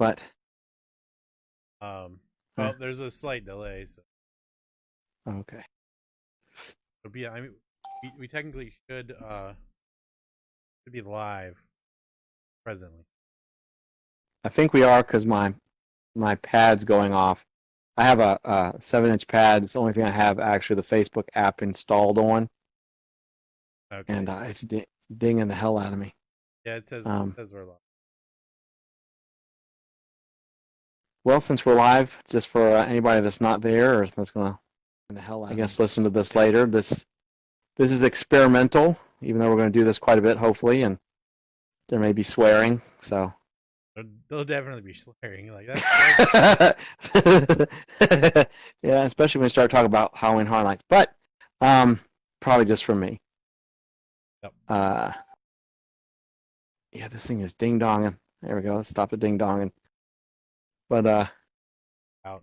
But Well, there's a slight delay, so okay. it'll be. I mean, we technically should be live presently. I think we are because my pad's going off. I have a 7-inch pad. It's the only thing I have actually the Facebook app installed on, Okay. and it's dinging the hell out of me. Yeah, it Um, says we're live. well, since we're live, just for anybody that's not there or that's gonna, in the hell, I guess, listen to this later. This is experimental, even though we're going to do this quite a bit, hopefully, and there may be swearing. So They'll definitely be swearing like that. yeah, especially when we start talking about Halloween Horror Nights. But probably just from me. Yep. Yeah, this thing is ding donging. There we go. Let's stop the ding donging. But Out.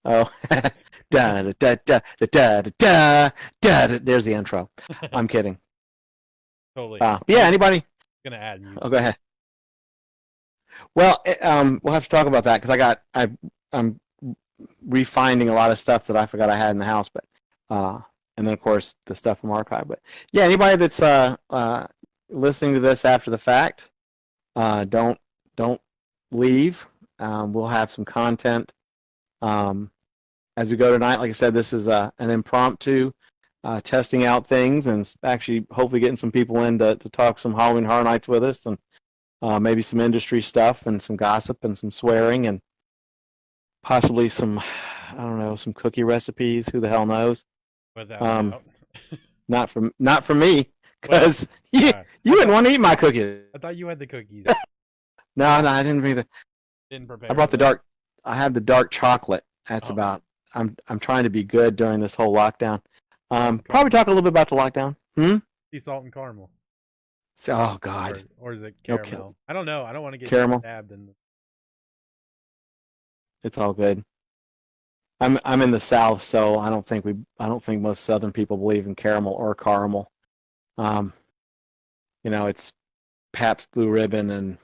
oh, da da da da da da da. There's the intro. I'm kidding. Totally. Yeah, anybody? Gonna add music. Oh, go ahead. Well, we'll have to talk about that because I'm refinding a lot of stuff that I forgot I had in the house, but and then of course the stuff from archive. But yeah, anybody that's listening to this after the fact, don't leave. We'll have some content as we go tonight. Like I said, this is an impromptu testing out things and actually hopefully getting some people in to talk some Halloween Horror Nights with us and maybe some industry stuff and some gossip and some swearing and possibly some, I don't know, some cookie recipes. Who the hell knows? Without doubt. Not from me, because you wouldn't want to eat my cookies. I thought you had the cookies. No, I didn't bring the. Didn't prepare. I brought the dark. I have the dark chocolate. That's about. I'm trying to be good during this whole lockdown. Probably talk a little bit about the lockdown. Sea salt and caramel. Oh God. Or is it caramel? Okay. I don't know. I don't want to get caramel. stabbed in the... It's all good. I'm in the South, so I don't think most Southern people believe in caramel or caramel. It's Pabst Blue Ribbon and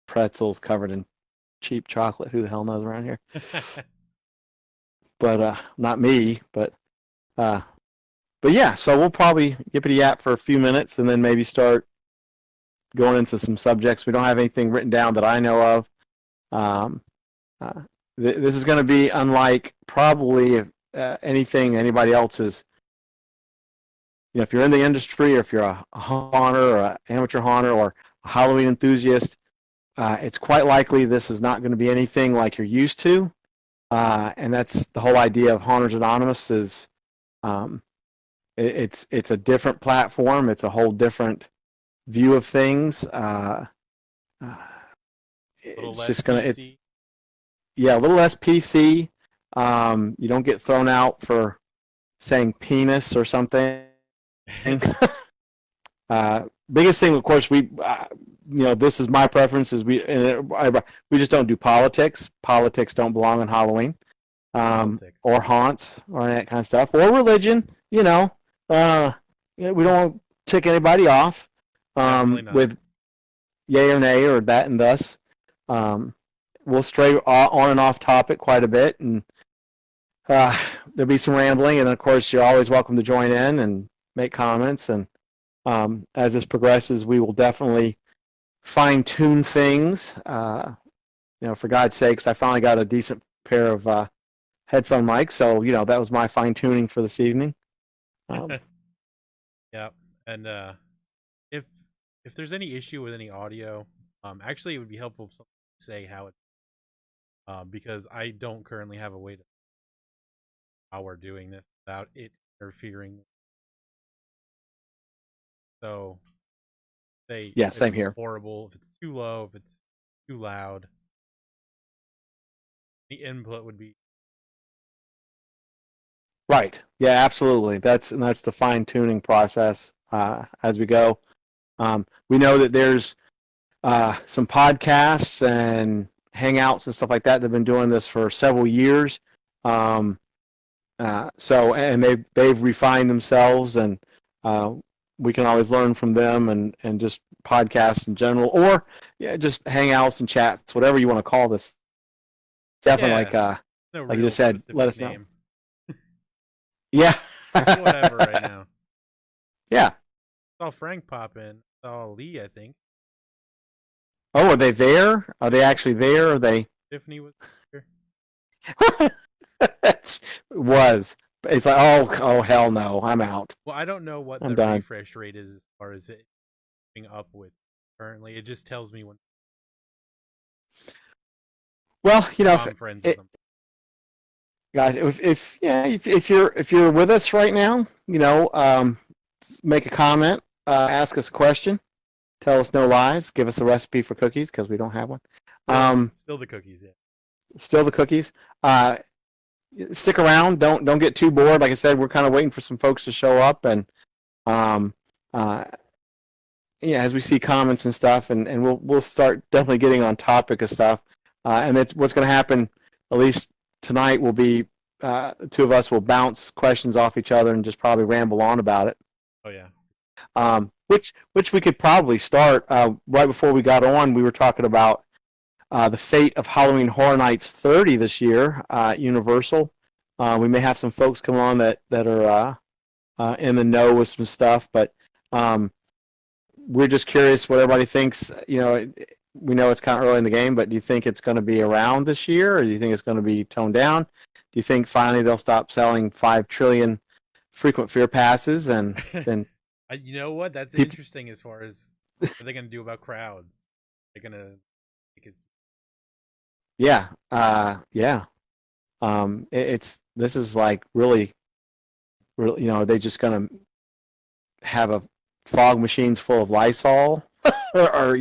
pretzels covered in cheap chocolate. Who the hell knows around here? But not me. But yeah. So we'll probably yippity yap for a few minutes and then maybe start going into some subjects. We don't have anything written down that I know of. This is going to be unlike probably anything anybody else is. If you're in the industry or if you're a haunter or an amateur haunter or a Halloween enthusiast, it's quite likely this is not going to be anything like you're used to. And that's the whole idea of Haunters Anonymous is it's a different platform. It's a whole different view of things. It's just going to... Yeah, a little less PC. You don't get thrown out for saying penis or something. Biggest thing, of course, this is my preference. Is we just don't do politics. Politics don't belong on Halloween, or haunts or that kind of stuff, or religion. We don't want to tick anybody off with yay or nay or that and thus. We'll stray on and off topic quite a bit, and there'll be some rambling, and of course you're always welcome to join in and make comments, and as this progresses we will definitely fine-tune things. For God's sakes, I finally got a decent pair of headphone mics, so that was my fine-tuning for this evening. Yeah, and if there's any issue with any audio, actually it would be helpful if someone could say how it because I don't currently have a way to how we're doing this without it interfering. So, same here. Horrible if it's too low, if it's too loud. The input would be right. Yeah, absolutely. That's the fine tuning process as we go. We know that there's some podcasts and hangouts and stuff like that. They've been doing this for several years. And they've refined themselves, and we can always learn from them and just podcasts in general, or just hangouts and chats, whatever you want to call this. Definitely, no like you just said, let us name. know. Yeah. Whatever right now. Yeah. I saw Frank pop in. I saw Lee, I think. Oh, are they there? Are they actually there? Are they? Tiffany was here. Was. It's like, oh, hell no, I'm out. Well, I don't know what I'm the done. refresh rate is as far as it being up with currently. It just tells me when. Well, I'm friends with them. Guys, if you're with us right now, make a comment, ask us a question, tell us no lies, give us a recipe for cookies because we don't have one. Still the cookies, yeah. Still the cookies. Stick around. Don't get too bored. Like I said, we're kind of waiting for some folks to show up, and as we see comments and stuff, and we'll start definitely getting on topic of stuff. And it's what's going to happen. At least tonight will be the two of us will bounce questions off each other and just probably ramble on about it. Oh yeah. Which we could probably start right before we got on. We were talking about the fate of Halloween Horror Nights 30 this year, Universal. We may have some folks come on that are in the know with some stuff, but we're just curious what everybody thinks. We know it's kind of early in the game, but do you think it's going to be around this year, or do you think it's going to be toned down? Do you think finally they'll stop selling 5 trillion frequent fear passes and then? You know what? That's interesting as far as what are they going to do about crowds? They're going to make it. Yeah. This is like really, are they just going to have a fog machines full of Lysol or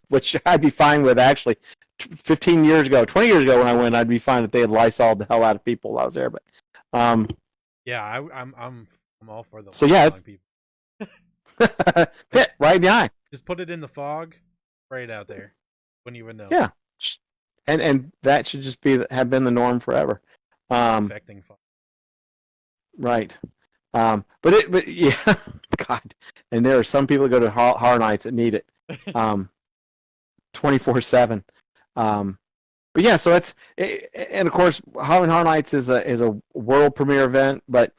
which I'd be fine with actually. 15 years ago, 20 years ago when I went, I'd be fine if they had Lysol the hell out of people while I was there. But yeah, I'm all for the so yeah, people. Hit right in the eye. Just put it in the fog, spray it out there. Wouldn't even know. Yeah, and that should just have been the norm forever. Affecting fog. Right. But yeah, God, and there are some people that go to horror nights that need it. 24/7. But yeah, so and of course, Halloween Horror Nights is a world premiere event, but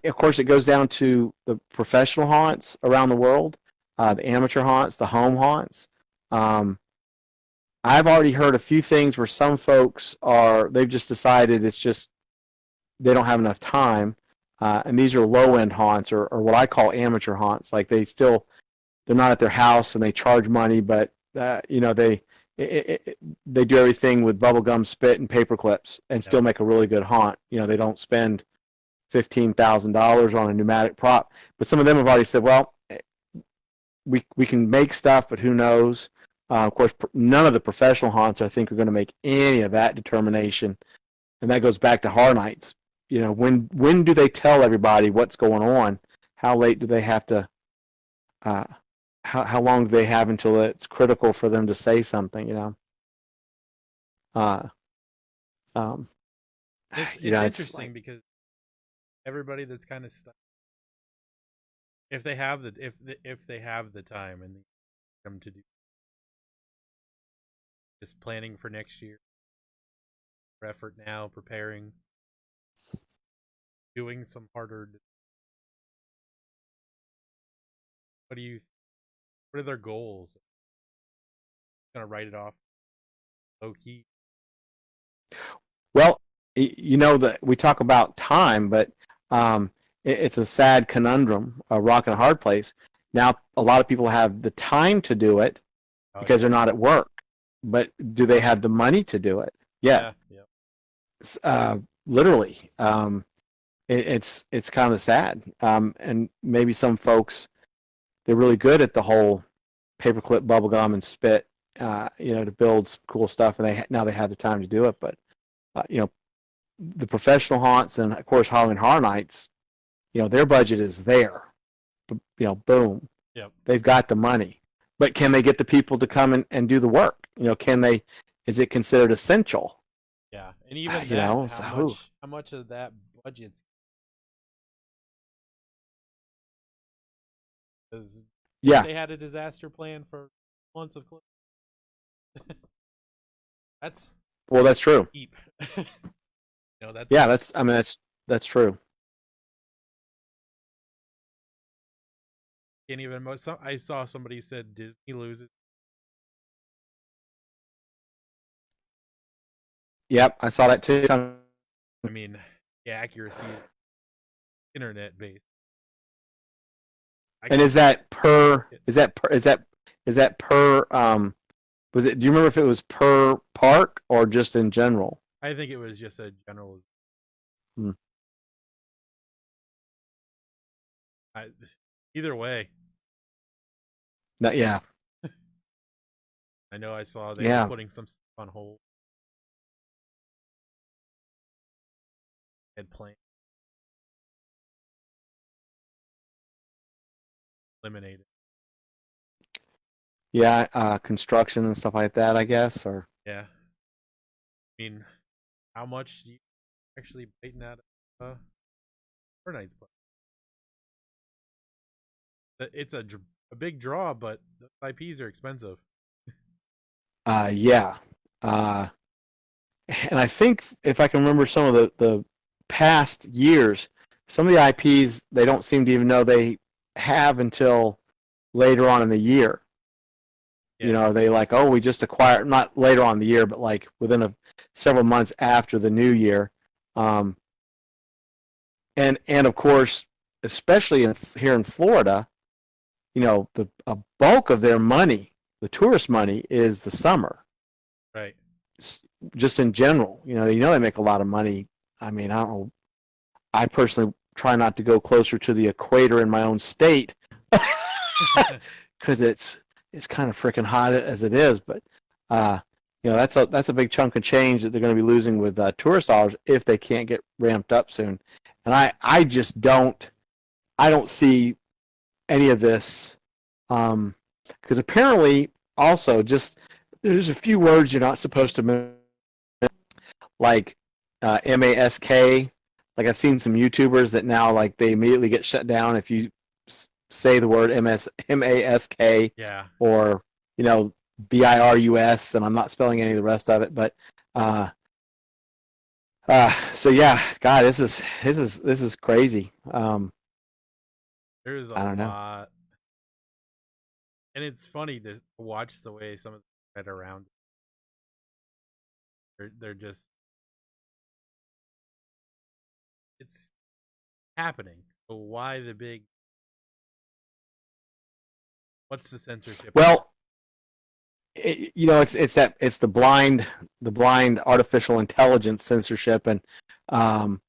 of course it goes down to the professional haunts around the world, the amateur haunts, the home haunts. I've already heard a few things where some folks they've just decided it's just they don't have enough time, and these are low end haunts or what I call amateur haunts. Like they're not at their house and they charge money, but they do everything with bubblegum, spit, and paper clips and still make a really good haunt. They don't spend $15,000 on a pneumatic prop. But some of them have already said, well, we can make stuff, but who knows? Of course, none of the professional haunts, I think, are going to make any of that determination. And that goes back to Horror Nights. When do they tell everybody what's going on? How late do they have to how long do they have until it's critical for them to say something? It's interesting because everybody that's kind of stuck, if they have the time and them to do, just planning for next year, effort now, preparing, doing some harder. What are their goals? Gonna write it off low key. Well, that we talk about time, but it's a sad conundrum, a rock and a hard place. Now, a lot of people have the time to do it because they're not at work, but do they have the money to do it? Yeah. Literally, it's kind of sad, and maybe some folks they're really good at the whole paperclip, bubblegum, and spit, to build some cool stuff, and now they have the time to do it. But the professional haunts and of course Halloween Horror Nights, their budget is there. Boom. Yep. They've got the money, but can they get the people to come and do the work? Is it considered essential? Yeah, and even how much of that budget's Yeah. They had a disaster plan for months of clips. That's Well, that's true. deep. You know, that's Yeah, that's true. can't even. I saw somebody said Disney loses. Yep, I saw that too. I mean, the accuracy is internet based. And is that per? Is that per? Was it? Do you remember if it was per park or just in general? I think it was just a general. Hmm. I, either way, No, yeah, I know I saw they were yeah, putting some stuff on hold and playing eliminated. yeah. Construction and stuff like that, I guess. Or Yeah, I mean, how much do you actually biting out of Fortnite's play? It's a big draw, but the IPs are expensive. yeah. Uh, and I think if I can remember some of the past years, some of the IPs they don't seem to even know they have until later on in the year. Yeah. You know, they like, oh, we just acquired, not later on in the year, but like within several months after the new year. Um, and of course, especially here in Florida, you know, a bulk of their money, the tourist money, is the summer. Right. Just in general, you know they make a lot of money. I mean, I don't know. I personally try not to go closer to the equator in my own state because it's kind of freaking hot as it is. But you know, that's a big chunk of change that they're going to be losing with tourist dollars if they can't get ramped up soon. And I just don't see any of this because apparently also just there's a few words you're not supposed to mention, like mask. Like I've seen some YouTubers that now like they immediately get shut down if you say the word mask Yeah. or you know BIRUS, and I'm not spelling any of the rest of it, but so yeah, God, this is crazy. There's a I don't know. lot, and it's funny to watch the way some of them get around. They're just it's happening. So why the big? What's the censorship? Well, you know, it's the blind artificial intelligence censorship, and um,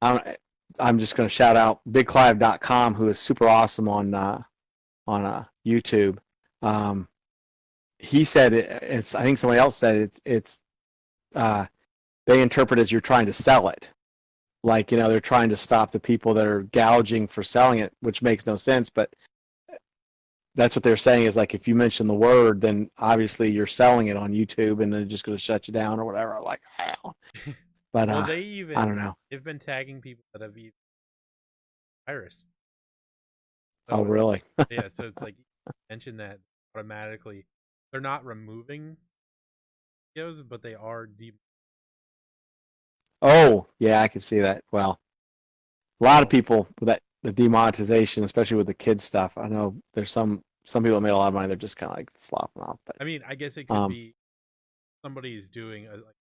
I'm just going to shout out BigClive.com, who is super awesome on YouTube. Um, he said it's. I think somebody else said it's. Uh, they interpret as you're trying to sell it, like they're trying to stop the people that are gouging for selling it, which makes no sense. But that's what they're saying is like if you mention the word, then obviously you're selling it on YouTube, and they're just going to shut you down or whatever. Like, wow. But Well, I don't know. they've been tagging people that have used virus. Oh, So really? yeah, so it's like mention that automatically. They're not removing videos, but they are deep. Oh, yeah, I can see that. Well, a lot of Oh, people with that the demonetization, especially with the kids stuff. I know there's some people that made a lot of money. They're just kind of like slopping off. But I mean, I guess it could be somebody's doing a, like,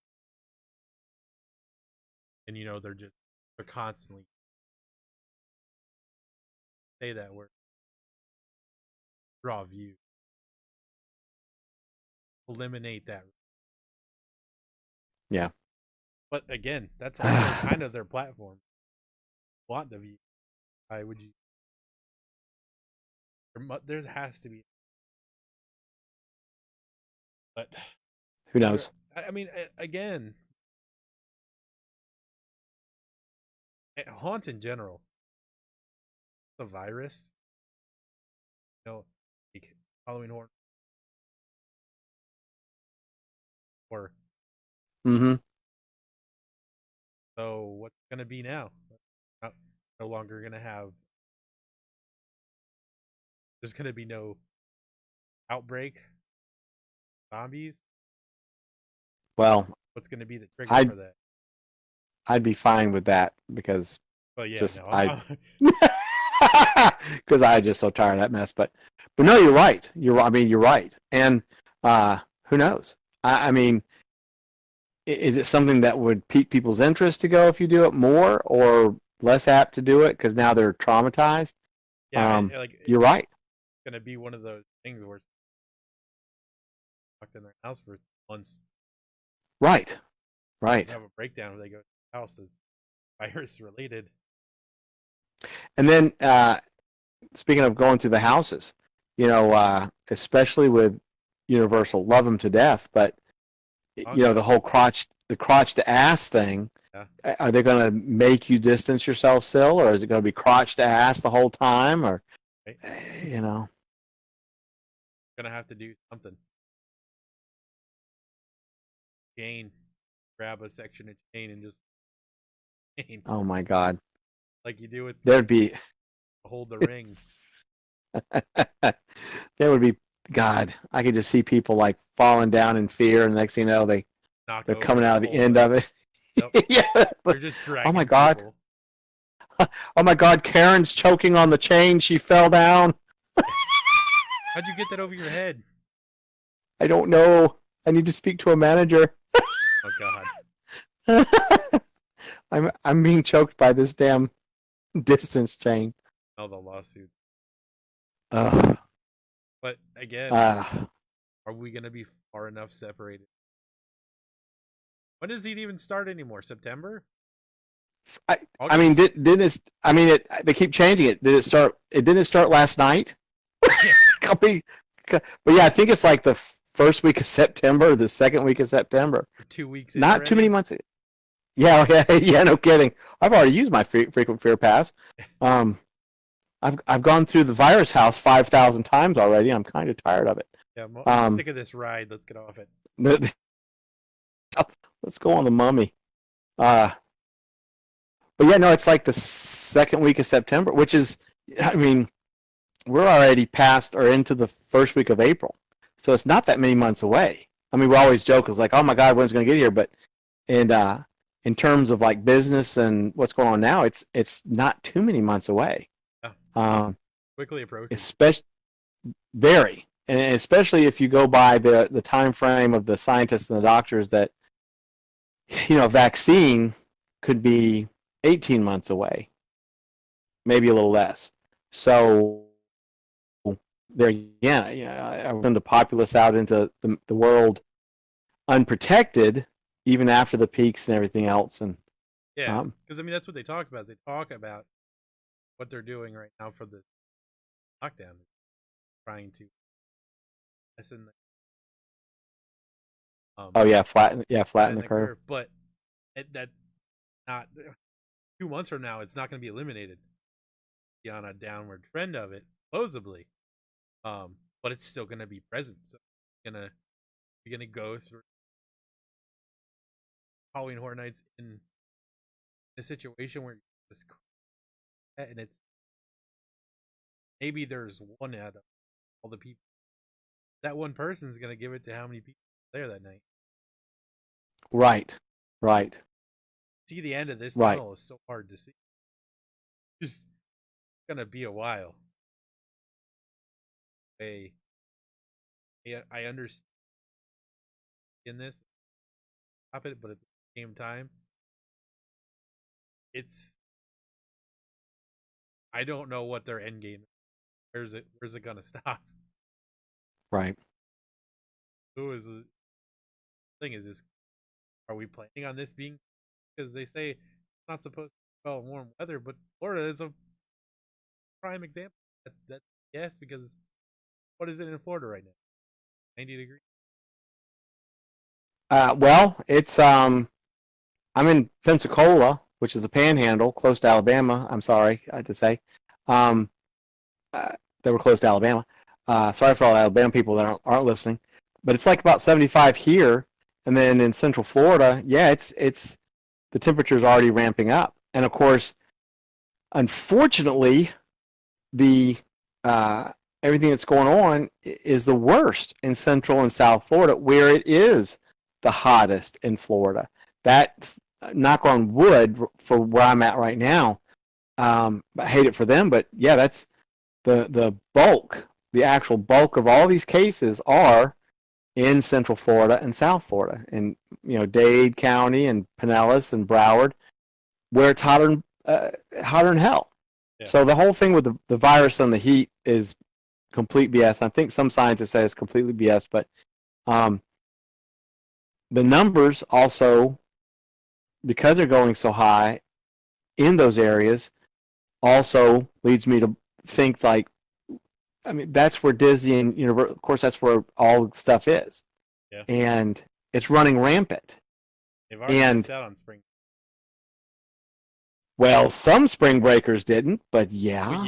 and they're constantly say that word, draw view, eliminate that. yeah. But again, that's also kind of their platform. Want the view? Why would you? There has to be, but Who knows? I mean, again, haunt in general, the virus, like Halloween horror, or Mm-hmm. so what's gonna be now? Not, no longer gonna have there's going to be no outbreak, zombies. Well, What's going to be the trigger I'd for that? I'd be fine with that because But yeah, just no, I because I'm just so tired of that mess. But no, you're right. I mean, you're right. And who knows? I mean, is it something that would pique people's interest to go if you do it more, or less apt to do it because now they're traumatized? yeah, You're right. It's going to be one of those things where it's locked in their house for months. Right. Right. Have a breakdown where they go to the house that's virus related. And then speaking of going to the houses, especially with Universal, love them to death, but the whole crotch to ass thing. Yeah. Are they going to make you distance yourself still, or is it going to be crotch to ass the whole time, or right. Going to have to do something. Chain, grab a section of chain and just chain. Oh my God! Like you do with there'd be hold the ring. There would be God. I could just see people like falling down in fear, and the next thing you know, they're coming out of the end of it. Yep. Yeah. They're just dragging. Oh my God! People. Oh my God! Karen's choking on the chain. She fell down. How'd you get that over your head? I don't know. I need to speak to a manager. Oh God. I'm being choked by this damn distance chain. Oh, the lawsuit. But again, are we going to be far enough separated? When does it even start anymore? September? I mean, didn't it? I mean, they keep changing it. Did it start? It didn't start last night. But yeah, I think it's like the first week of September, or the second week of September. 2 weeks. Not too many months. Yeah. No kidding. I've already used my frequent fear pass. I've gone through the virus house 5,000 times already. I'm kind of tired of it. Yeah, I'm sick of this ride. Let's get off it. Let's go on the Mummy. But yeah, no, it's like the second week of September, which is, I mean, we're already past or into the first week of April, so it's not that many months away. I mean, we always joke, it's like, oh my God, when's it going to get here? But in terms of like business and what's going on now, it's not too many months away. Yeah. Quickly approaching. Especially very, and especially if you go by the time frame of the scientists and the doctors that a vaccine could be 18 months away, maybe a little less. So there again, I send the populace out into the world unprotected, even after the peaks and everything else. And yeah, because I mean that's what they talk about. They talk about what they're doing right now for the lockdown, trying to lessen flatten the curve. But that not 2 months from now, it's not going to be eliminated. Be on a downward trend of it, supposedly. But it's still going to be present. So you're gonna go through Halloween Horror Nights in a situation where this, and it's maybe there's one out of all the people. That one person's gonna give it to how many people are there that night. Right. See the end of this tunnel is so hard to see. Just gonna be a while. I understand in this, stop it, but at the same time, I don't know what their end game is. Where's it gonna stop? Right. The thing is this? Are we planning on this being? Because they say it's not supposed to be warm weather, but Florida is a prime example. That yes, because what is it in Florida right now? 90 degrees. Well, it's I'm in Pensacola, which is the Panhandle, close to Alabama. I'm sorry, I had to say. They were close to Alabama. Sorry for all the Alabama people that aren't listening, but it's like about 75 here, and then in Central Florida, yeah, it's the temperature's already ramping up, and of course, unfortunately, the everything that's going on is the worst in Central and South Florida, where it is the hottest in Florida. That, knock on wood, for where I'm at right now. I hate it for them, but yeah, that's the bulk, the actual bulk of all these cases are in Central Florida and South Florida, and Dade County and Pinellas and Broward, where it's hotter than hell. Yeah. So the whole thing with the virus and the heat is complete BS. I think some scientists say it's completely BS, but the numbers also, because they're going so high in those areas, also leads me to think, like, I mean, that's where Disney and Universal, of course, that's where all the stuff is. Yeah. And it's running rampant. They've already missed out on spring. Well, some spring breakers didn't, but yeah.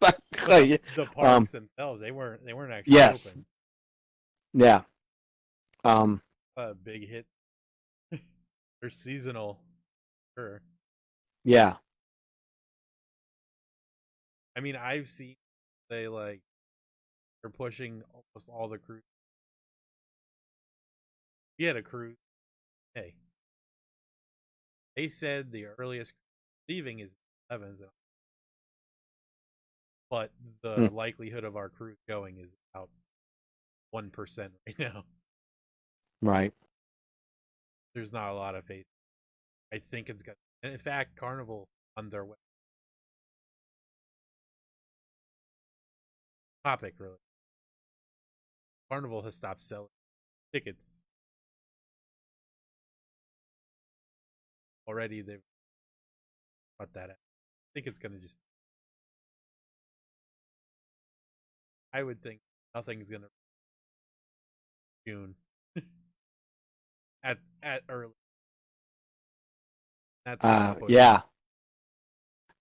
The parks themselves, they weren't actually open. Yeah. A big hit. They're seasonal. Sure. Yeah. I mean, I've seen they're pushing almost all the cruise. We had a cruise. Hey, they said the earliest leaving is 11th, but the likelihood of our cruise going is about 1% right now. Right. There's not a lot of faith. I think it's got. And in fact, Carnival on their way. Topic, really. Carnival has stopped selling tickets. Already they've cut that out. I think it's gonna just. I would think nothing's gonna June at early. That's yeah.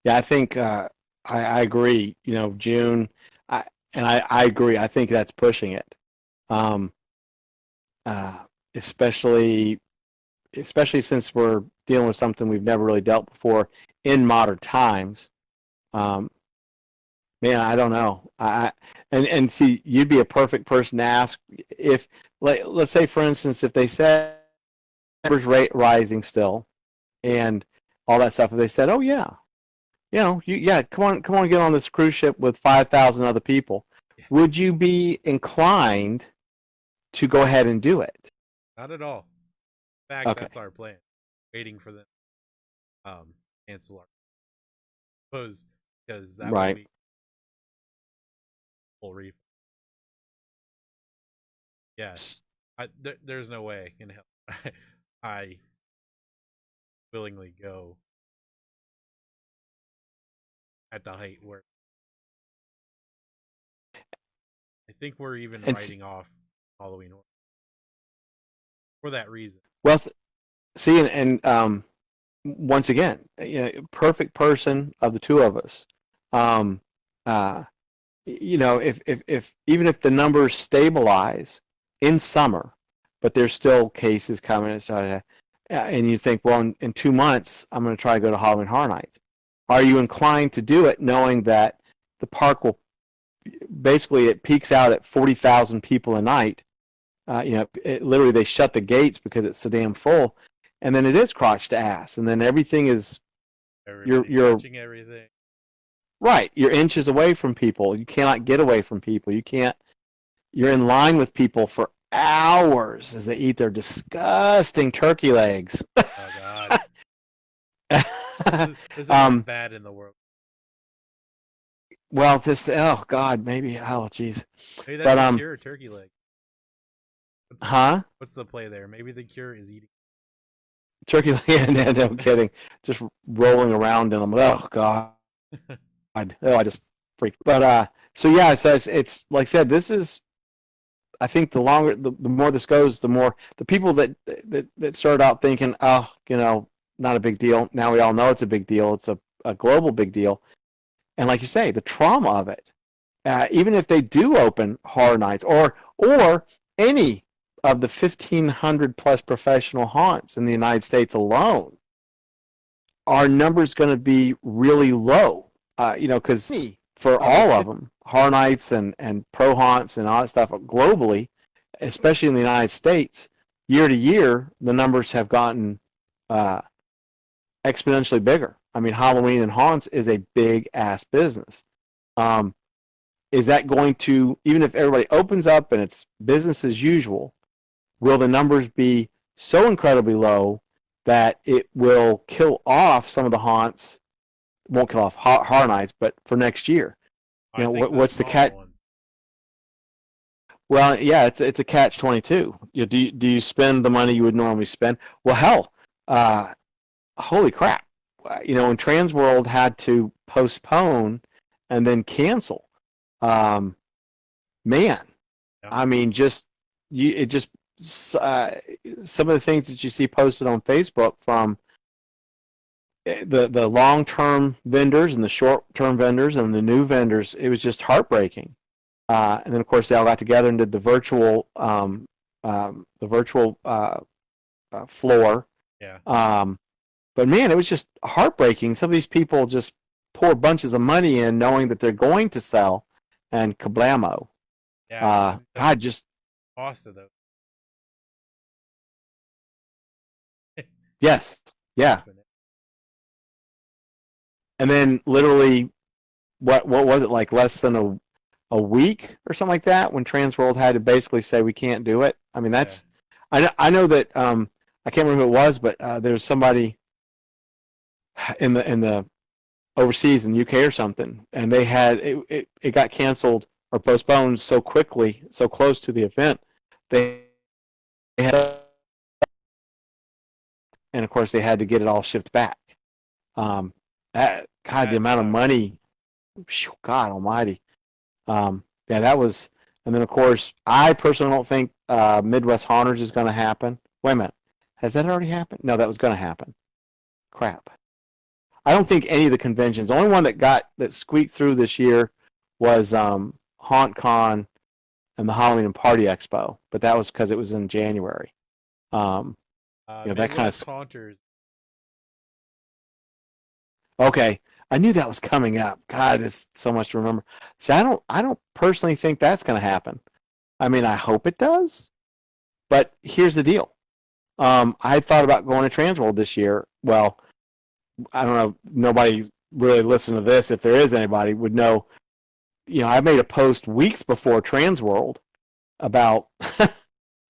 I think I agree. June. I agree. I think that's pushing it, especially since we're dealing with something we've never really dealt before in modern times. Man, I don't know. And see, you'd be a perfect person to ask if, let's say, for instance, if they said numbers rate rising still, and all that stuff, if they said, oh yeah. Come on, get on this cruise ship with 5,000 other people. Yeah. Would you be inclined to go ahead and do it? Not at all. In fact, That's our plan. Waiting for them cancel our because that would be full refund. Yes, there's no way in hell I willingly go at the height where I think we're even writing off Halloween Horror for that reason. Well, see, and once again, perfect person of the two of us. If even if the numbers stabilize in summer, but there's still cases coming, and you think, well, in 2 months, I'm going to try to go to Halloween Horror Nights. Are you inclined to do it knowing that the park will basically, it peaks out at 40,000 people a night? Literally they shut the gates because it's so damn full, and then it is crotch to ass, and then everything is you're watching everything. Right, you're inches away from people. You cannot get away from people. You're in line with people for hours as they eat their disgusting turkey legs. Oh God. There's nothing bad in the world. Well, God, maybe. Oh, jeez. Maybe that's the cure, turkey leg. What's the play there? Maybe the cure is eating turkey leg. No kidding. Just rolling around in them. Oh God. I just freaked. But so it's like I said. This is. I think the more this goes, the more the people that start out thinking, not a big deal. Now we all know it's a big deal. It's a global big deal. And like you say, the trauma of it, even if they do open Horror Nights or any of the 1,500 plus professional haunts in the United States alone, our number's going to be really low. Because for all of them, Harnites and Pro Haunts and all that stuff globally, especially in the United States, year to year, the numbers have gotten exponentially bigger. I mean, Halloween and haunts is a big ass business. Is that going to, even if everybody opens up and it's business as usual, will the numbers be so incredibly low that it will kill off some of the haunts? Won't kill off Horror Nights, but for next year, you know, what's the cat? Well, yeah, it's a catch-22. Do you spend the money you would normally spend? Well, hell, holy crap! You know, when Transworld had to postpone and then cancel, man, yeah. I mean, some of the things that you see posted on Facebook from the long-term vendors and the short-term vendors and the new vendors, it was just heartbreaking. And then, of course, they all got together and did the virtual floor. Yeah. But man, it was just heartbreaking. Some of these people just pour bunches of money in, knowing that they're going to sell, and kablamo. Yeah. God, just cost of those. Yes. Yeah. And then literally, what was it, like less than a week or something like that, when Transworld had to basically say we can't do it? I mean, that's I know that I can't remember who it was, but there's somebody in the overseas in the UK or something, and they had it got canceled or postponed so quickly, so close to the event. They had, and of course they had to get it all shipped back. The amount of money, God almighty. Yeah, that was, and then of course, I personally don't think Midwest Haunters is going to happen. Wait a minute, has that already happened? No, that was going to happen. Crap. I don't think any of the conventions. The only one that squeaked through this year was HauntCon and the Halloween and Party Expo, but that was because it was in January. That kind of Haunters. Okay, I knew that was coming up. God, it's so much to remember. See, I don't personally think that's going to happen. I mean, I hope it does, but here's the deal. I thought about going to Transworld this year. Well, I don't know. Nobody really listened to this. If there is anybody would know, I made a post weeks before Transworld about,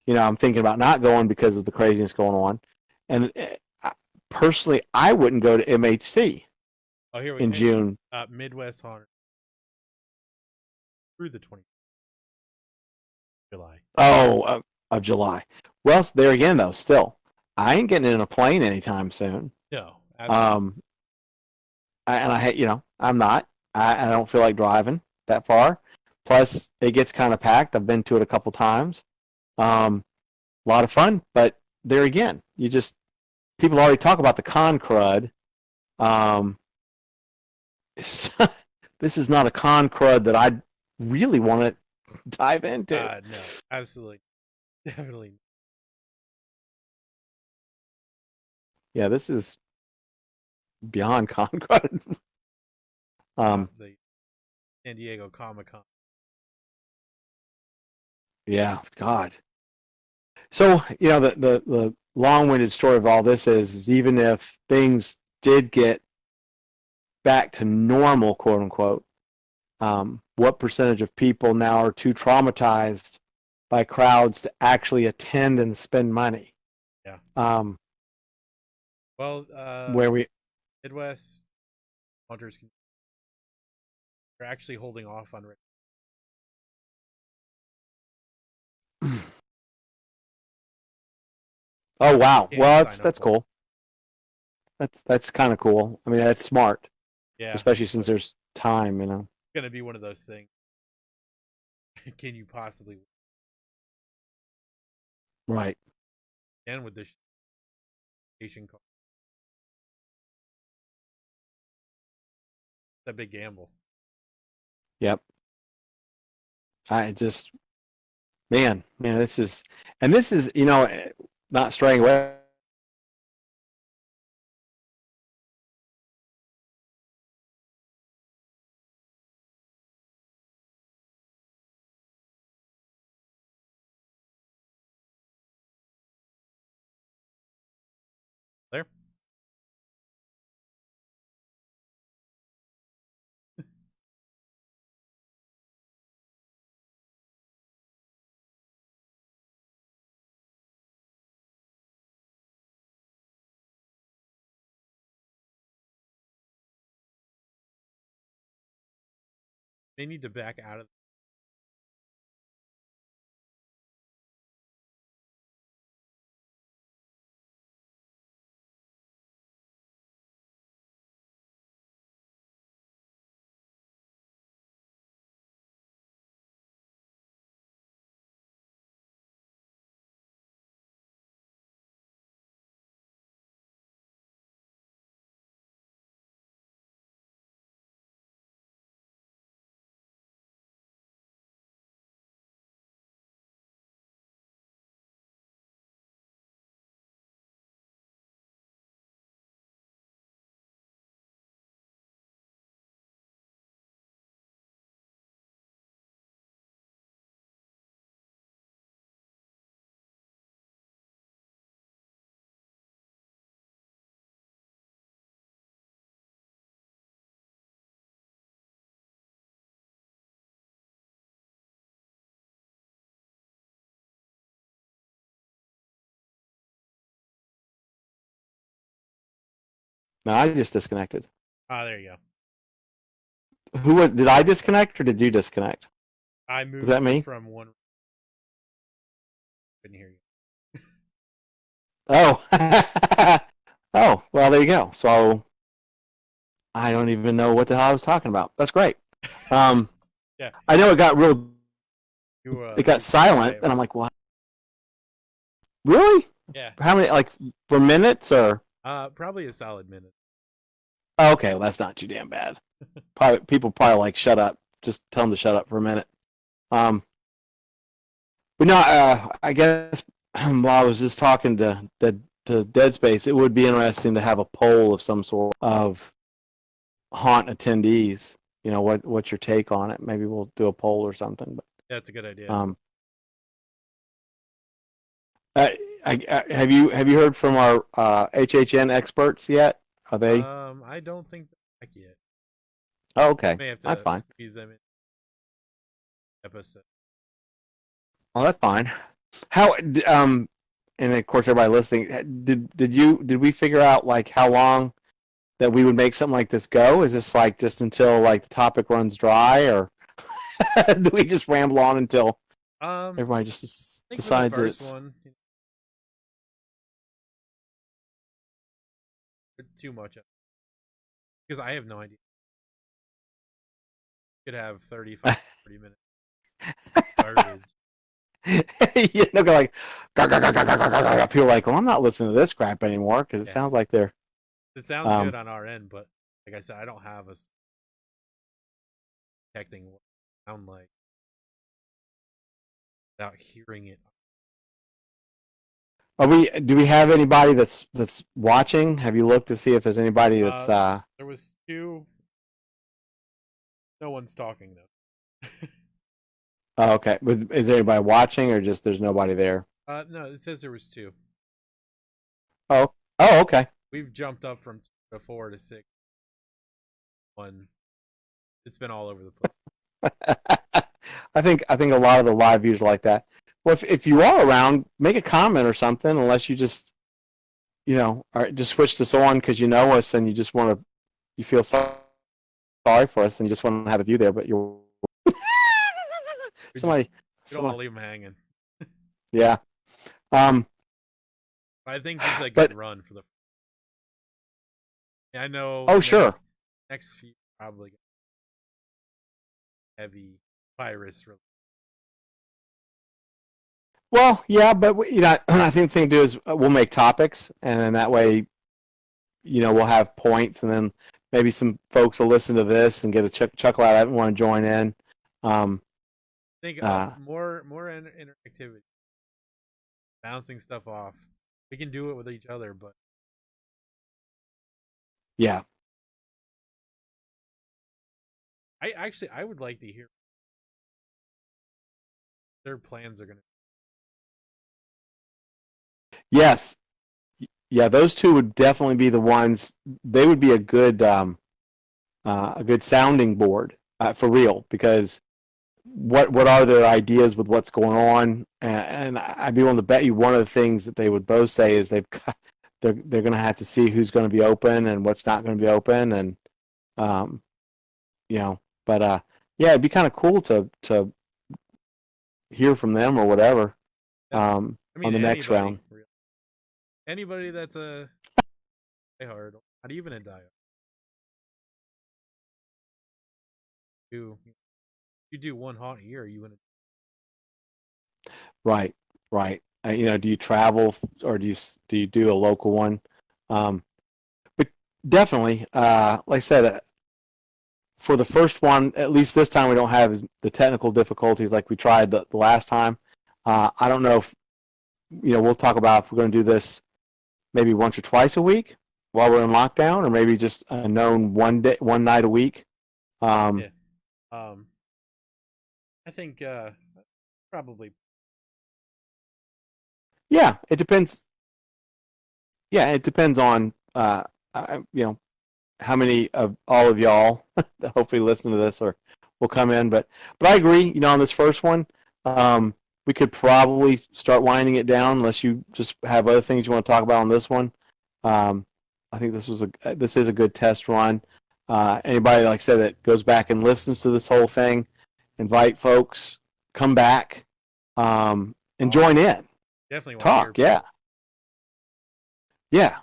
I'm thinking about not going because of the craziness going on, and personally, I wouldn't go to MHC. Oh, here we in June. Midwest Haunter through the 20th July. Oh, of July. Well, there again, though, still, I ain't getting in a plane anytime soon. No, absolutely. I'm not. I don't feel like driving that far. Plus, it gets kind of packed. I've been to it a couple times. A lot of fun, but there again, people already talk about the con crud. This is not a con crud that I really want to dive into. No, absolutely. Definitely. Yeah, this is beyond con crud. The San Diego Comic-Con. Yeah, God. So, the long-winded story of all this is even if things did get back to normal, quote unquote, what percentage of people now are too traumatized by crowds to actually attend and spend money? Yeah. Where we Midwest Hunters are actually holding off on. Oh wow! Well, that's cool. That's kind of cool. I mean, that's smart. Yeah. Especially since there's time, It's gonna be one of those things. Can you possibly? Right. And with this Asian card, it's a big gamble. Yep. I just, man, this is not straying away They need to back out of. No, I just disconnected. There you go. Who was? Did I disconnect or did you disconnect? I moved. Is that me? From one. Couldn't hear you. Oh. Oh, well, there you go. So I don't even know what the hell I was talking about. That's great. Yeah. I know it got real. It got silent, and I'm like, what? Really? Yeah. How many? Like for minutes or? Probably a solid minute. Oh, okay, well, that's not too damn bad. People probably like shut up. Just tell them to shut up for a minute. But no, I guess while I was just talking to Dead Space, it would be interesting to have a poll of some sort of haunt attendees. You know, what's your take on it? Maybe we'll do a poll or something. But that's a good idea. Have you heard from our HHN experts yet? Are they? I don't think back yet. Oh, okay. May have to that's fine. Squeeze them in episode. Oh, that's fine. How and of course everybody listening, did we figure out like how long that we would make something like this go? Is this like just until like the topic runs dry, or do we just ramble on until everybody just decides it's one, too much? Because I have no idea. Could have 35, 40 minutes. Garbage. You know, like people are like, well, I'm not listening to this crap anymore because it sounds like they're. It sounds good on our end, but like I said, I don't have a detecting what it sound like without hearing it. Do we have anybody that's watching? Have you looked to see if there's anybody that's There was 2. No one's talking though. Oh, okay. Is there anybody watching or just there's nobody there? No, it says there was 2. Oh, okay. We've jumped up from 2 to 4 to 6. 1. It's been all over the place. I think a lot of the live views are like that. Well, if you are around, make a comment or something. Unless you just, just switch this on because you know us and you just want to, you feel sorry for us and you just want to have a view there, but you're somebody. You don't want to leave them hanging. Yeah. I think this is a good run for the. I know. Oh, sure. Next few probably heavy virus. Well, yeah, but I think the thing to do is we'll make topics, and then that way, we'll have points, and then maybe some folks will listen to this and get a chuckle out of it and want to join in. Think more interactivity, bouncing stuff off. We can do it with each other, but yeah. I would like to hear their plans are going to. Yes. Yeah, those 2 would definitely be the ones. They would be a good sounding board for real, because what are their ideas with what's going on? And I'd be willing to bet you one of the things that they would both say is they're going to have to see who's going to be open and what's not going to be open, and but yeah, it'd be kind of cool to hear from them or whatever. I On mean, the next round. really. Anybody that's a diehard, not even a diehard. You do one haunt a year, you win. Right, right. Do you travel or do you do a local one? But definitely, like I said, for the first one, at least this time we don't have the technical difficulties like we tried the last time. I don't know if we'll talk about if we're going to do this maybe once or twice a week while we're in lockdown, or maybe just a known one night a week. Yeah. I think probably. Yeah, it depends. Yeah, it depends on how many of all of y'all hopefully listen to this or will come in. But I agree. On this first one, we could probably start winding it down unless you just have other things you want to talk about on this one. I think this is a good test run. Anybody, like I said, that goes back and listens to this whole thing, invite folks, come back, and join in. Definitely talk. Yeah.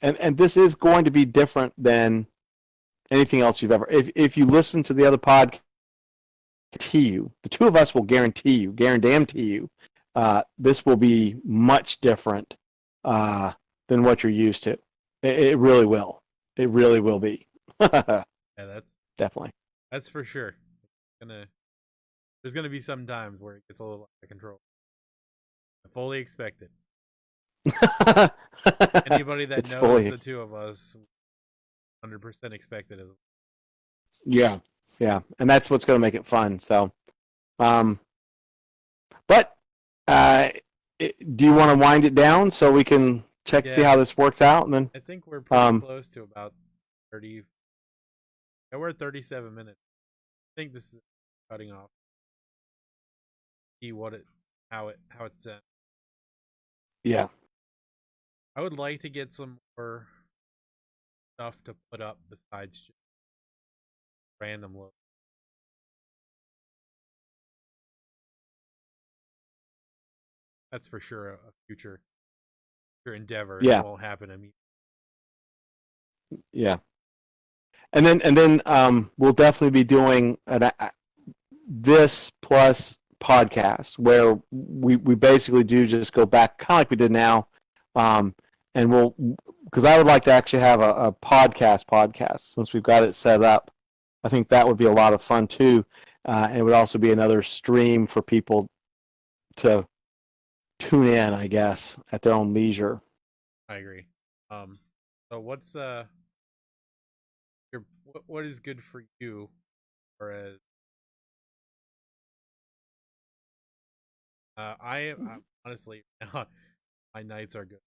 And this is going to be different than anything else you've ever. If you listen to the other podcast, the two of us will guarantee you, this will be much different than what you're used to. It really will. It really will be. Yeah, that's definitely. That's for sure. There's gonna be some times where it gets a little out of control. I fully expect it. Anybody that knows the two of us 100% expect it as well. Yeah, and that's what's going to make it fun. So, but do you want to wind it down so we can check to see how this works out? And then I think we're pretty close to about 30. Yeah, we're at 37 minutes. I think this is cutting off. See how it's set. Yeah. I would like to get some more stuff to put up besides just random load. That's for sure a future endeavor. Yeah. It won't happen immediately. Yeah. And then we'll definitely be doing this plus podcast where we basically do just go back kind of like we did now. And because I would like to actually have a podcast since we've got it set up. I think that would be a lot of fun too. And it would also be another stream for people to tune in, I guess, at their own leisure. I agree. So what's what is good for you, or as I'm honestly my nights are good.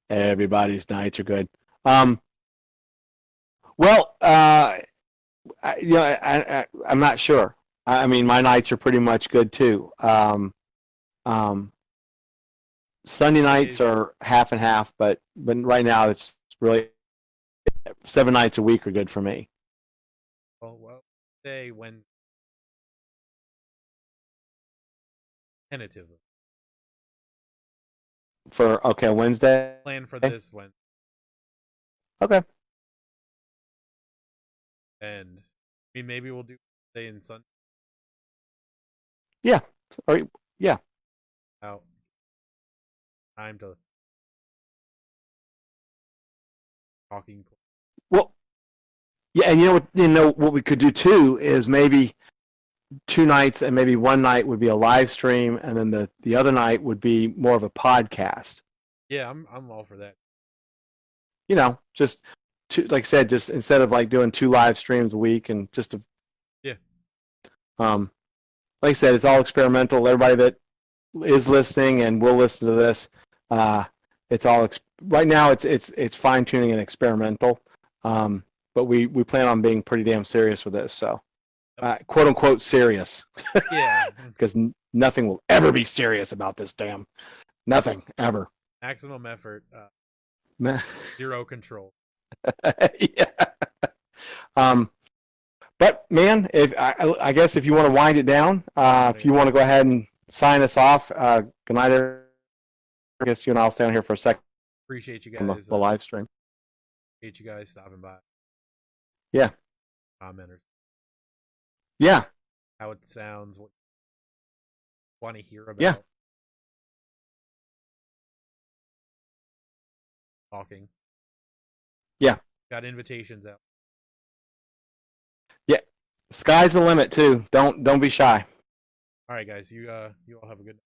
Everybody's nights are good. Well, I'm not sure. I mean, my nights are pretty much good too. Sunday nights are half and half, but right now it's really 7 nights a week are good for me. Well, say when tentatively. Wednesday. Plan for this Wednesday. Okay. And I mean, maybe we'll do Wednesday and Sunday. Yeah. Or yeah. Out. Time to talking. Well, yeah, and what we could do too is maybe 2 nights and maybe one night would be a live stream, and then the other night would be more of a podcast. Yeah, I'm all for that. Just like I said, just instead of like doing 2 live streams a week and just to like I said, it's all experimental. Everybody that is listening and will listen to this, it's all right now. It's fine tuning and experimental, but we plan on being pretty damn serious with this. So. Quote unquote serious. Yeah. Because nothing will ever be serious about this damn. Nothing ever. Maximum effort. Zero control. Yeah. But man, if I guess if you want to wind it down, if you want to go ahead and sign us off, good night. I guess you and I'll stay on here for a second. Appreciate you On guys. the live stream. Appreciate you guys stopping by. Yeah. Commenters. Yeah. How it sounds. What you want to hear about. Yeah. Talking. Yeah. Got invitations out. Yeah. Sky's the limit too. Don't be shy. All right, guys. You all have a good night.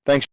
Thanks.